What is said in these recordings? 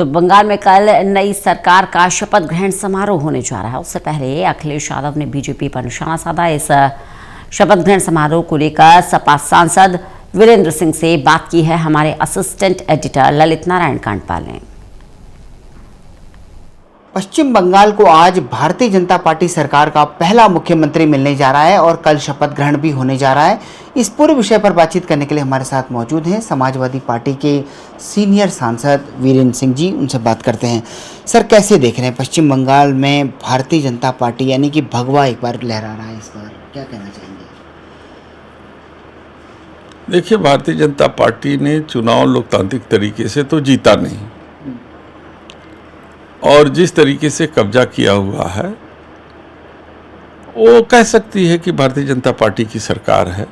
तो बंगाल में कल नई सरकार का शपथ ग्रहण समारोह होने जा रहा है। उससे पहले अखिलेश यादव ने बीजेपी पर निशाना साधा। इस शपथ ग्रहण समारोह को लेकर सपा सांसद वीरेंद्र सिंह से बात की है हमारे असिस्टेंट एडिटर ललित नारायण कांडपाल ने। पश्चिम बंगाल को आज भारतीय जनता पार्टी सरकार का पहला मुख्यमंत्री मिलने जा रहा है और कल शपथ ग्रहण भी होने जा रहा है। इस पूरे विषय पर बातचीत करने के लिए हमारे साथ मौजूद हैं समाजवादी पार्टी के सीनियर सांसद वीरेंद्र सिंह जी। उनसे बात करते हैं। सर, कैसे देख रहे हैं पश्चिम बंगाल में भारतीय जनता पार्टी यानी कि भगवा एक बार लहरा रहा है, इस बार क्या कहना चाहेंगे? देखिए, भारतीय जनता पार्टी ने चुनाव लोकतांत्रिक तरीके से तो जीता नहीं, और जिस तरीके से कब्जा किया हुआ है वो कह सकती है कि भारतीय जनता पार्टी की सरकार है।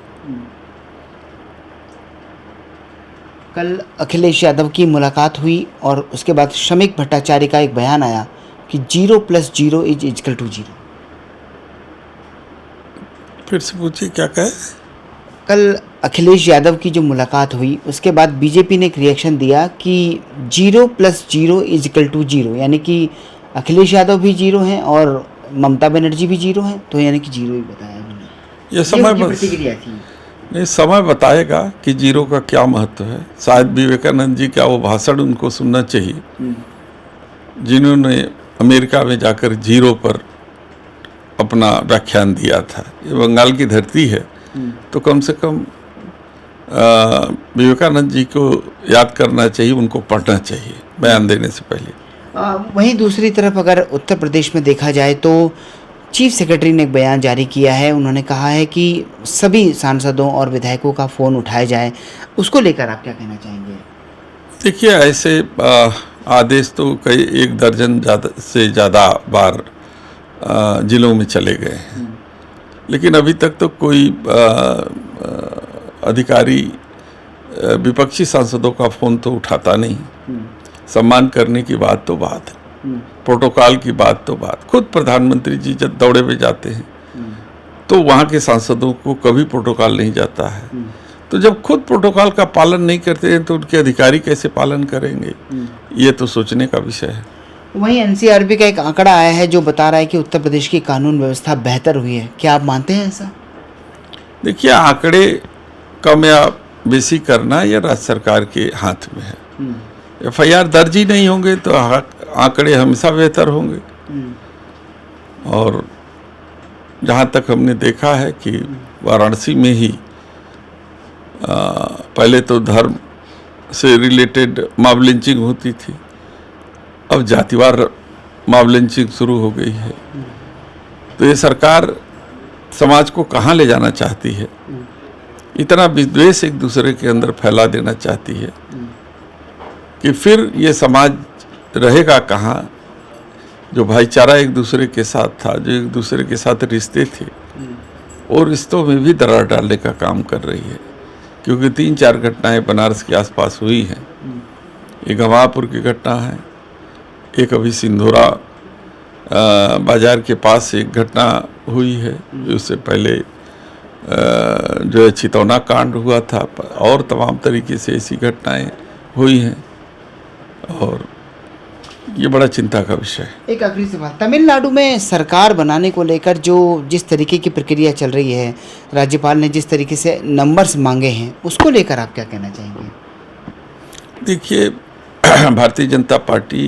कल अखिलेश यादव की मुलाकात हुई और उसके बाद श्रमिक भट्टाचार्य का एक बयान आया कि 0 + 0 = 0। फिर से पूछिए, क्या कहे? कल अखिलेश यादव की जो मुलाकात हुई उसके बाद बीजेपी ने एक रिएक्शन दिया कि 0 + 0 = 0, यानी कि अखिलेश यादव भी 0 हैं और ममता बनर्जी भी 0 हैं, तो यानी कि 0 ही बताया उन्होंने। ये समय प्रतिक्रिया थी। नहीं, समय बताएगा कि 0 का क्या महत्व है। शायद विवेकानंद जी का वो भाषण उनको सुनना चाहिए, जिन्होंने अमेरिका में जाकर 0 पर अपना व्याख्यान दिया था। ये बंगाल की धरती है, तो कम से कम विवेकानंद जी को याद करना चाहिए, उनको पढ़ना चाहिए बयान देने से पहले। वहीं दूसरी तरफ अगर उत्तर प्रदेश में देखा जाए तो चीफ सेक्रेटरी ने एक बयान जारी किया है। उन्होंने कहा है कि सभी सांसदों और विधायकों का फ़ोन उठाया जाए। उसको लेकर आप क्या कहना चाहेंगे? देखिए, ऐसे आदेश तो कई 1 दर्जन से ज़्यादा बार जिलों में चले गए हैं, लेकिन अभी तक तो कोई अधिकारी विपक्षी सांसदों का फ़ोन तो उठाता नहीं। सम्मान करने की बात तो बात है, प्रोटोकॉल की बात तो बात। खुद प्रधानमंत्री जी जब दौरे पे जाते हैं तो वहाँ के सांसदों को कभी प्रोटोकॉल नहीं जाता है। तो जब खुद प्रोटोकॉल का पालन नहीं करते हैं तो उनके अधिकारी कैसे पालन करेंगे? ये तो सोचने का विषय है। वहीं एनसीआरबी का एक आंकड़ा आया है जो बता रहा है कि उत्तर प्रदेश की कानून व्यवस्था बेहतर हुई है। क्या आप मानते हैं ऐसा? देखिए, आंकड़े कम या बेसी करना यह राज्य सरकार के हाथ में है। FIR दर्ज ही नहीं होंगे तो आंकड़े हमेशा बेहतर होंगे। और जहाँ तक हमने देखा है कि वाराणसी में ही पहले तो धर्म से रिलेटेड मॉब लिंचिंग होती थी, अब जातिवार मॉब लिंचिंग शुरू हो गई है। तो ये सरकार समाज को कहाँ ले जाना चाहती है? इतना विद्वेष एक दूसरे के अंदर फैला देना चाहती है कि फिर ये समाज रहेगा कहाँ? जो भाईचारा एक दूसरे के साथ था, जो एक दूसरे के साथ रिश्ते थे, और रिश्तों में भी दरार डालने का काम कर रही है। क्योंकि 3-4 घटनाएं बनारस के आसपास हुई हैं। एक गवाहपुर की घटना है, एक अभी सिंधोरा बाजार के पास एक घटना हुई है, उससे पहले जो है चितौना कांड हुआ था, और तमाम तरीके से ऐसी घटनाएं हुई हैं, और ये बड़ा चिंता का विषय है। एक आखिरी सवाल, तमिलनाडु में सरकार बनाने को लेकर जो जिस तरीके की प्रक्रिया चल रही है, राज्यपाल ने जिस तरीके से नंबर्स मांगे हैं, उसको लेकर आप क्या कहना चाहेंगे? देखिए, भारतीय जनता पार्टी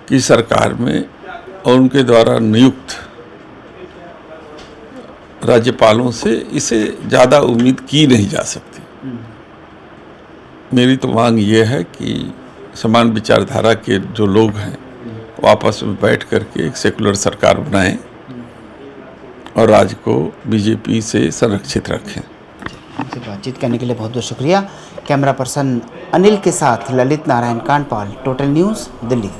की सरकार में और उनके द्वारा नियुक्त राज्यपालों से इसे ज़्यादा उम्मीद की नहीं जा सकती। मेरी तो मांग ये है कि समान विचारधारा के जो लोग हैं वो आपस में बैठ करके एक सेकुलर सरकार बनाएं और राज्य को बीजेपी से संरक्षित रखें। हमसे बातचीत करने के लिए बहुत बहुत शुक्रिया। कैमरा पर्सन अनिल के साथ ललित नारायण कांडपाल, टोटल न्यूज़, दिल्ली।